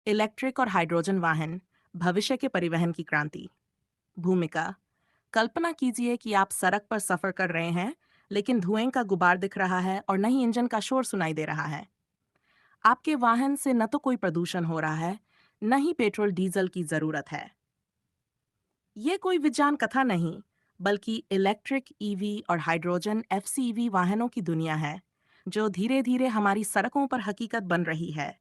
Electric और hydrogen वाहन भविष्य के परिवहन की क्रांति। भूमिका। कल्पना कीजिए कि आप सड़क पर सफर कर रहे हैं, लेकिन धुएं का गुबार दिख रहा है और न ही इंजन का शोर सुनाई दे रहा है। आपके वाहन से न तो कोई प्रदूषण हो रहा है, न ही पेट्रोल डीजल की जरूरत है। ये कोई विज्ञान कथा नहीं, बल्कि इलेक्ट्रिक ईवी और हाइड्रोजन एफसीईवी वाहनों की दुनिया है, जो धीरे धीरे हमारी सड़कों पर हकीकत बन रही है।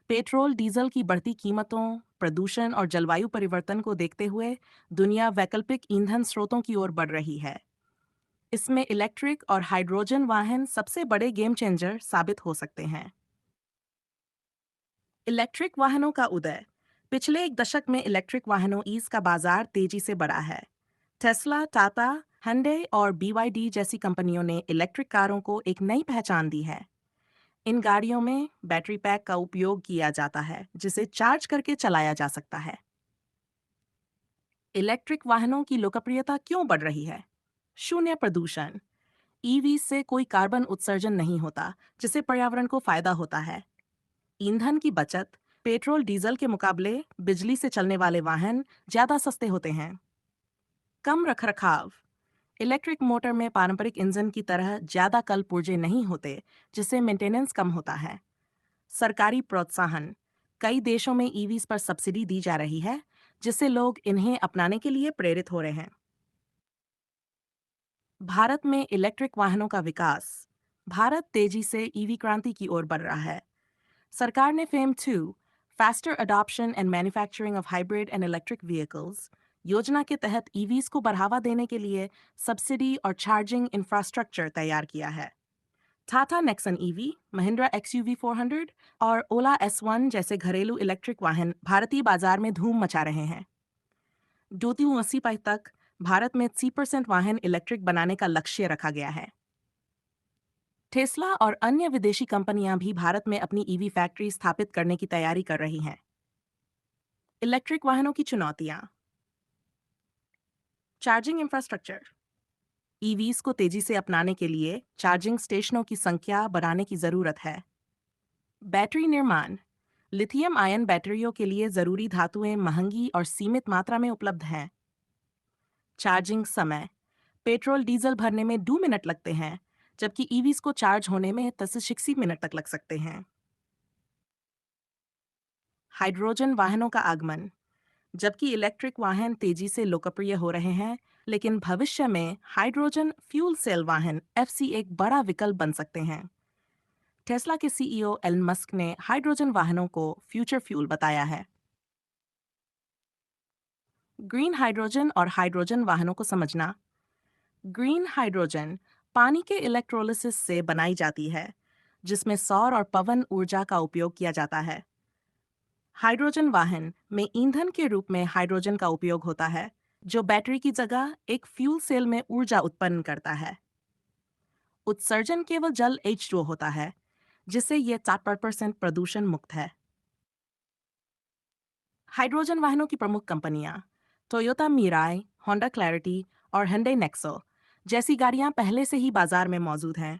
पेट्रोल डीजल की बढ़ती कीमतों, प्रदूषण और जलवायु परिवर्तन को देखते हुए दुनिया वैकल्पिक ईंधन स्रोतों की ओर बढ़ रही है। इसमें इलेक्ट्रिक और हाइड्रोजन वाहन सबसे बड़े गेम चेंजर साबित हो सकते हैं। इलेक्ट्रिक वाहनों का उदय। पिछले एक दशक में इलेक्ट्रिक वाहनों ईज का बाजार तेजी से बढ़ा है। टेस्ला, टाटा, hyundai और BYD जैसी कंपनियों ने इलेक्ट्रिक कारों को एक नई पहचान दी है। इन गाड़ियों में बैटरी पैक का उपयोग किया जाता है, जिसे चार्ज करके चलाया जा सकता है। इलेक्ट्रिक वाहनों की लोकप्रियता क्यों बढ़ रही है? शून्य प्रदूषण। ईवी से कोई कार्बन उत्सर्जन नहीं होता, जिससे पर्यावरण को फायदा होता है। ईंधन की बचत। पेट्रोल डीजल के मुकाबले बिजली से चलने वाले वाहन ज्यादा सस्ते होते हैं। कम रखरखाव। इलेक्ट्रिक मोटर में पारंपरिक इंजन की तरह ज्यादा कल पुर्जे नहीं होते, जिससे मेंटेनेंस कम होता है। सरकारी प्रोत्साहन। कई देशों में ईवीज पर सब्सिडी दी जा रही है, जिससे लोग इन्हें अपनाने के लिए प्रेरित हो रहे हैं। भारत में इलेक्ट्रिक वाहनों का विकास। भारत तेजी से ईवी क्रांति की ओर बढ़ रहा है। सरकार ने fame 2 faster adoption and manufacturing of hybrid and electric vehicles योजना के तहत ईवीज को बढ़ावा देने के लिए सब्सिडी और चार्जिंग इंफ्रास्ट्रक्चर तैयार किया है। Tata Nexon EV, Mahindra XUV 400 और ओला S1 जैसे घरेलू इलेक्ट्रिक वाहन भारतीय बाजार में धूम मचा रहे हैं। 2080 तक भारत में 30% वाहन इलेक्ट्रिक बनाने का लक्ष्य रखा गया है। टेस्ला और अन्य विदेशी कंपनियां भी भारत में अपनी ईवी फैक्ट्री स्थापित करने की तैयारी कर रही हैं। इलेक्ट्रिक वाहनों की चुनौतियां। Charging infrastructure. ईवीज को तेजी से अपनाने के लिए चार्जिंग स्टेशनों की संख्या बढ़ाने की जरूरत है। बैटरी निर्माण। लिथियम आयन बैटरियों के लिए जरूरी धातुएं महंगी और सीमित मात्रा में उपलब्ध हैं। चार्जिंग समय। पेट्रोल डीजल भरने में 2 मिनट लगते हैं, जबकि ईवीज को चार्ज होने में 10 से 60 मिनट तक लग सकते हैं। हाइड्रोजन वाहनों का आगमन। जबकि इलेक्ट्रिक वाहन तेजी से लोकप्रिय हो रहे हैं, लेकिन भविष्य में हाइड्रोजन फ्यूल सेल वाहन एफसी एक बड़ा विकल्प बन सकते हैं। टेस्ला के सीईओ एलन मस्क ने हाइड्रोजन वाहनों को फ्यूचर फ्यूल बताया है। ग्रीन हाइड्रोजन और हाइड्रोजन वाहनों को समझना। ग्रीन हाइड्रोजन पानी के इलेक्ट्रोलिसिस से बनाई जाती है, जिसमें सौर और पवन ऊर्जा का उपयोग किया जाता है। हाइड्रोजन वाहन में ईंधन के रूप में हाइड्रोजन का उपयोग होता है, जो बैटरी की जगह एक फ्यूल सेल में ऊर्जा उत्पन्न करता है। उत्सर्जन केवल जल H2O होता है, जिससे यह 4% प्रदूषण मुक्त है। हाइड्रोजन वाहनों की प्रमुख कंपनियां टोयोटा मिराई, होंडा क्लैरिटी और hyundai नेक्सो जैसी गाड़ियां पहले से ही बाजार में मौजूद हैं।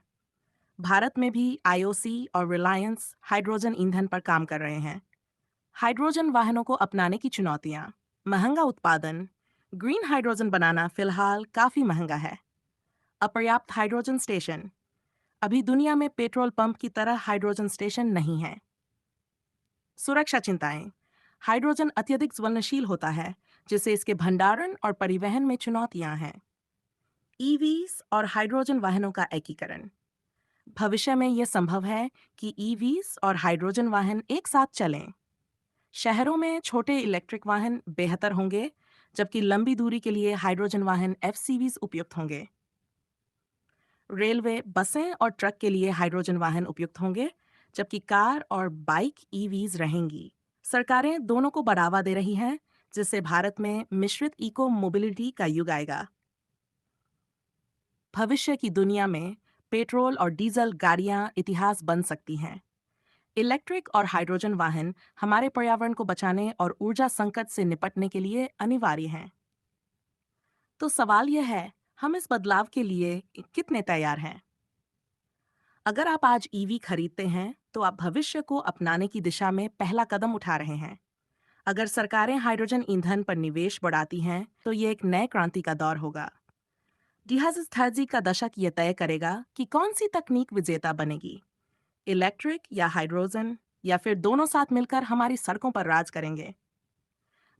भारत में भी आईओसी और रिलायंस हाइड्रोजन ईंधन पर काम कर रहे हैं। हाइड्रोजन वाहनों को अपनाने की चुनौतियां। महंगा उत्पादन। ग्रीन हाइड्रोजन बनाना फिलहाल काफी महंगा है। अपर्याप्त हाइड्रोजन स्टेशन। अभी दुनिया में पेट्रोल पंप की तरह हाइड्रोजन स्टेशन नहीं है। सुरक्षा चिंताएं। हाइड्रोजन अत्यधिक ज्वलनशील होता है, जिससे इसके भंडारण और परिवहन में चुनौतियां हैं। ईवीज और हाइड्रोजन वाहनों का एकीकरण। भविष्य में यह संभव है कि ईवीज और हाइड्रोजन वाहन एक साथ चलें। शहरों में छोटे इलेक्ट्रिक वाहन बेहतर होंगे, जबकि लंबी दूरी के लिए हाइड्रोजन वाहन एफसीवीज उपयुक्त होंगे। रेलवे, बसें और ट्रक के लिए हाइड्रोजन वाहन उपयुक्त होंगे, जबकि कार और बाइक ईवीज रहेंगी। सरकारें दोनों को बढ़ावा दे रही हैं, जिससे भारत में मिश्रित इको मोबिलिटी का युग आएगा। भविष्य की दुनिया में पेट्रोल और डीजल गाड़ियां इतिहास बन सकती हैं। इलेक्ट्रिक और हाइड्रोजन वाहन हमारे पर्यावरण को बचाने और ऊर्जा संकट से निपटने के लिए अनिवार्य हैं। तो सवाल यह है, हम इस बदलाव के लिए कितने तैयार हैं? अगर आप आज ईवी खरीदते हैं, तो आप भविष्य को अपनाने की दिशा में पहला कदम उठा रहे हैं। अगर सरकारें हाइड्रोजन ईंधन पर निवेश बढ़ाती हैं, तो ये एक नए क्रांति का दौर होगा। 2030 का दशक ये तय करेगा कि कौन सी तकनीक विजेता बनेगी, इलेक्ट्रिक या हाइड्रोजन, या फिर दोनों साथ मिलकर हमारी सड़कों पर राज करेंगे।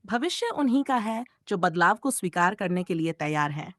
भविष्य उन्हीं का है जो बदलाव को स्वीकार करने के लिए तैयार हैं।